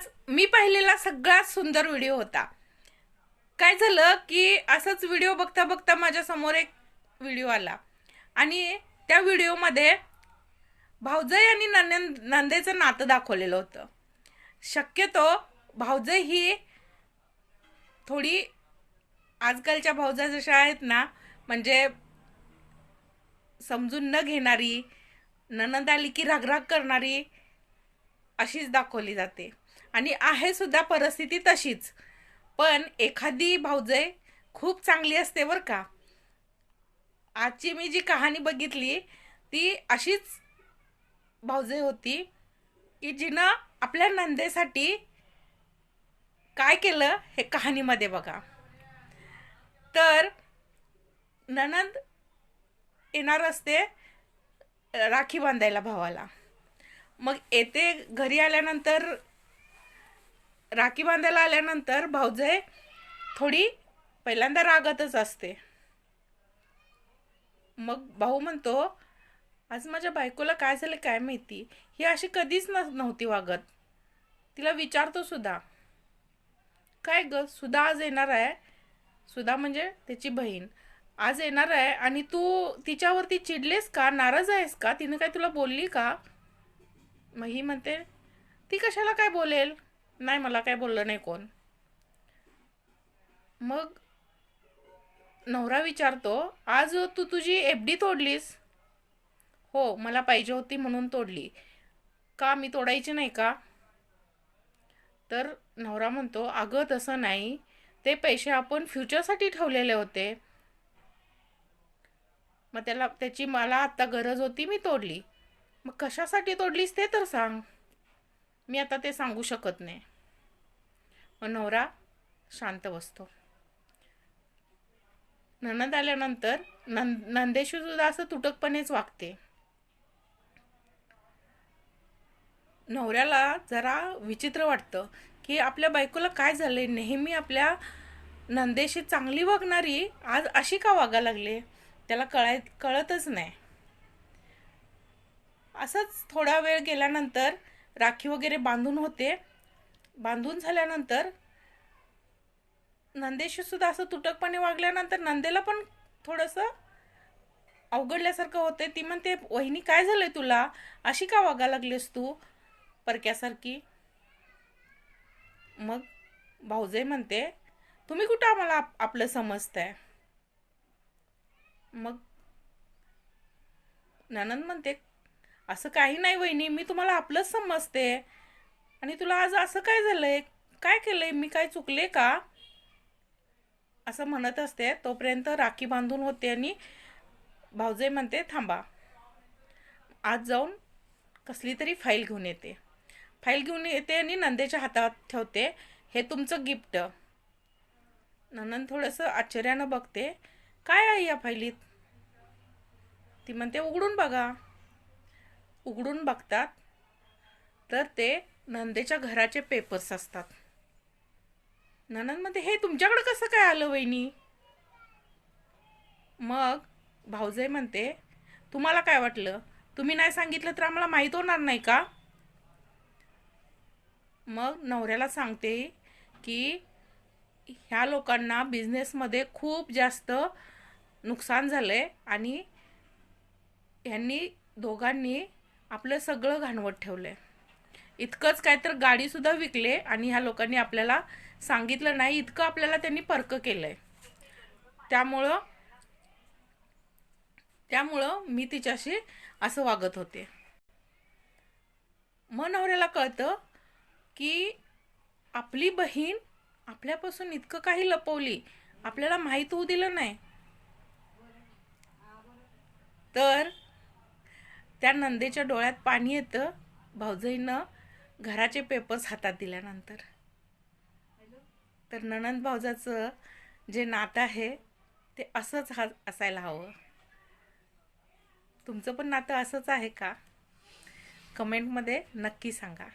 आज मी पाहिलेला सगळ्यात सुंदर व्हिडिओ होता। काय झालं की असंच व्हिडिओ बघता बघता माझ्या समोर एक व्हिडिओ आला आणि त्या व्हिडिओमध्ये भाऊजाई आणि नंदेचं नातं दाखवलेलं होतं। शक्यतो भाऊजाई ही थोडी आजकालच्या भाऊजा जशा आहेत ना, म्हणजे समजून न घेणारी, ननंद आली की रागराग करणारी अशीच दाखवली जाते आणि आहे सुद्धा परिस्थिती तशीच। पण एखादी भाऊजाई खूप चांगली असते बरं का। आजची मी जी कहाणी बघितली ती अशीच भाऊजाई होती की जिनं आपल्या नंदेसाठी काय केलं हे कहाणीमध्ये बघा। तर ननंद येणार असते राखी बांधायला भावाला। मग येते घरी आल्यानंतर, राखी बांधायला आल्यानंतर भाऊजाई थोडी पहिल्यांदा रागातच असते। मग भाऊ म्हणतो, आज माझ्या बायकोला काय झालं काय माहिती, ही अशी कधीच नव्हती वागत। तिला विचारतो सुद्धा, काय ग सुधा आज येणार आहे, सुधा म्हणजे त्याची बहीण, आज येणार आहे आणि तू तिच्यावरती चिडलेस का, नाराज आहेस का, तिने काय तुला बोलली का? मग ही म्हणते, ती कशाला काय बोलेल, नाही मला काय बोललं नाही कोण। मग नवरा विचारतो, आज तू तुझी एफडी तोडलीस? हो मला पाहिजे होती म्हणून तोडली, का मी तोडायची नाही का? तर नवरा म्हणतो, अगं तसं नाही, ते पैसे आपण फ्युचरसाठी ठेवलेले होते, मग त्याची मला आता गरज होती, मी तोडली। मग कशासाठी तोडलीस ते तर सांग, मी आता ते सांगू शकत नाही। मग नवरा शांत बसतो। ननंद आल्यानंतर नंदेशी सुद्धा असं तुटकपणेच वागते। नवऱ्याला जरा विचित्र वाटतं की आपल्या बायकोला काय झालंय, नेहमी आपल्या नंदेशी चांगली वागणारी आज अशी का वागा लागले, त्याला कळतच नाही। असंच थोडा वेळ गेल्यानंतर राखी वगैरे बांधून होते, बांधून झाल्यानंतर नंदेशी सुद्धा असं तुटकपणे वागल्यानंतर नंदेला पण थोडंसं अवघडल्यासारखं होते। ती म्हणते, वहिनी काय झालंय तुला, अशी का वागा लागलीस तू परक्यासारखी? मग भाऊजाई म्हणते, तुम्ही कुठं आम्हाला आपलं समजताय? मग ननंद म्हणते, असं काही नाही वहिनी, मी तुम्हाला आपलंच समजते आणि तुला आज असं काय झालंय, काय केलंय, मी काय चुकले का, असं म्हणत असते। तोपर्यंत राखी बांधून होते आणि भाऊजाई म्हणते, थांबा, आज जाऊन कसली तरी फाईल घेऊन येते। फाईल घेऊन येते आणि नंदेच्या हातात ठेवते, हे तुमचं गिफ्ट। ननंद थोडंसं आश्चर्यानं बघते, काय आहे या फाईलीत? ती म्हणते, उघडून बघा। उघडून बघतात तर ते नंदेच्या घराचे पेपर्स असतात। ननंद म्हणते, हे तुमच्याकडे कसं काय आलं वहिनी? मग भाऊजाई म्हणते, तुम्हाला काय वाटलं, तुम्ही नाही सांगितलं तर आम्हाला माहीत होणार नाही का? मग नवऱ्याला सांगते की ह्या लोकांना बिझनेसमध्ये खूप जास्त नुकसान झालंय आणि ह्यांनी दोघांनी आपलं सगळं घाणवत ठेवलंय। इतकंच काय तर गाडी सुद्धा विकले आणि ह्या लोकांनी आपल्याला सांगितलं नाही, इतकं आपल्याला त्यांनी परक केलंय। त्यामुळं मी तिच्याशी असं वागत होते। मग नवऱ्याला कळतं की आपली बहीण आपल्यापासून इतकं काही लपवली, आपल्याला माहीत होऊ दिलं नाही। तर त्या नंदेच्या डोळ्यात पाणी येतं भाऊजाईनं घराचे पेपर्स हातात दिल्यानंतर। तर ननंद भाऊजाचं जे नातं आहे ते असंच असायला हवं। तुमचं पण नातं असंच आहे का? कमेंटमध्ये नक्की सांगा।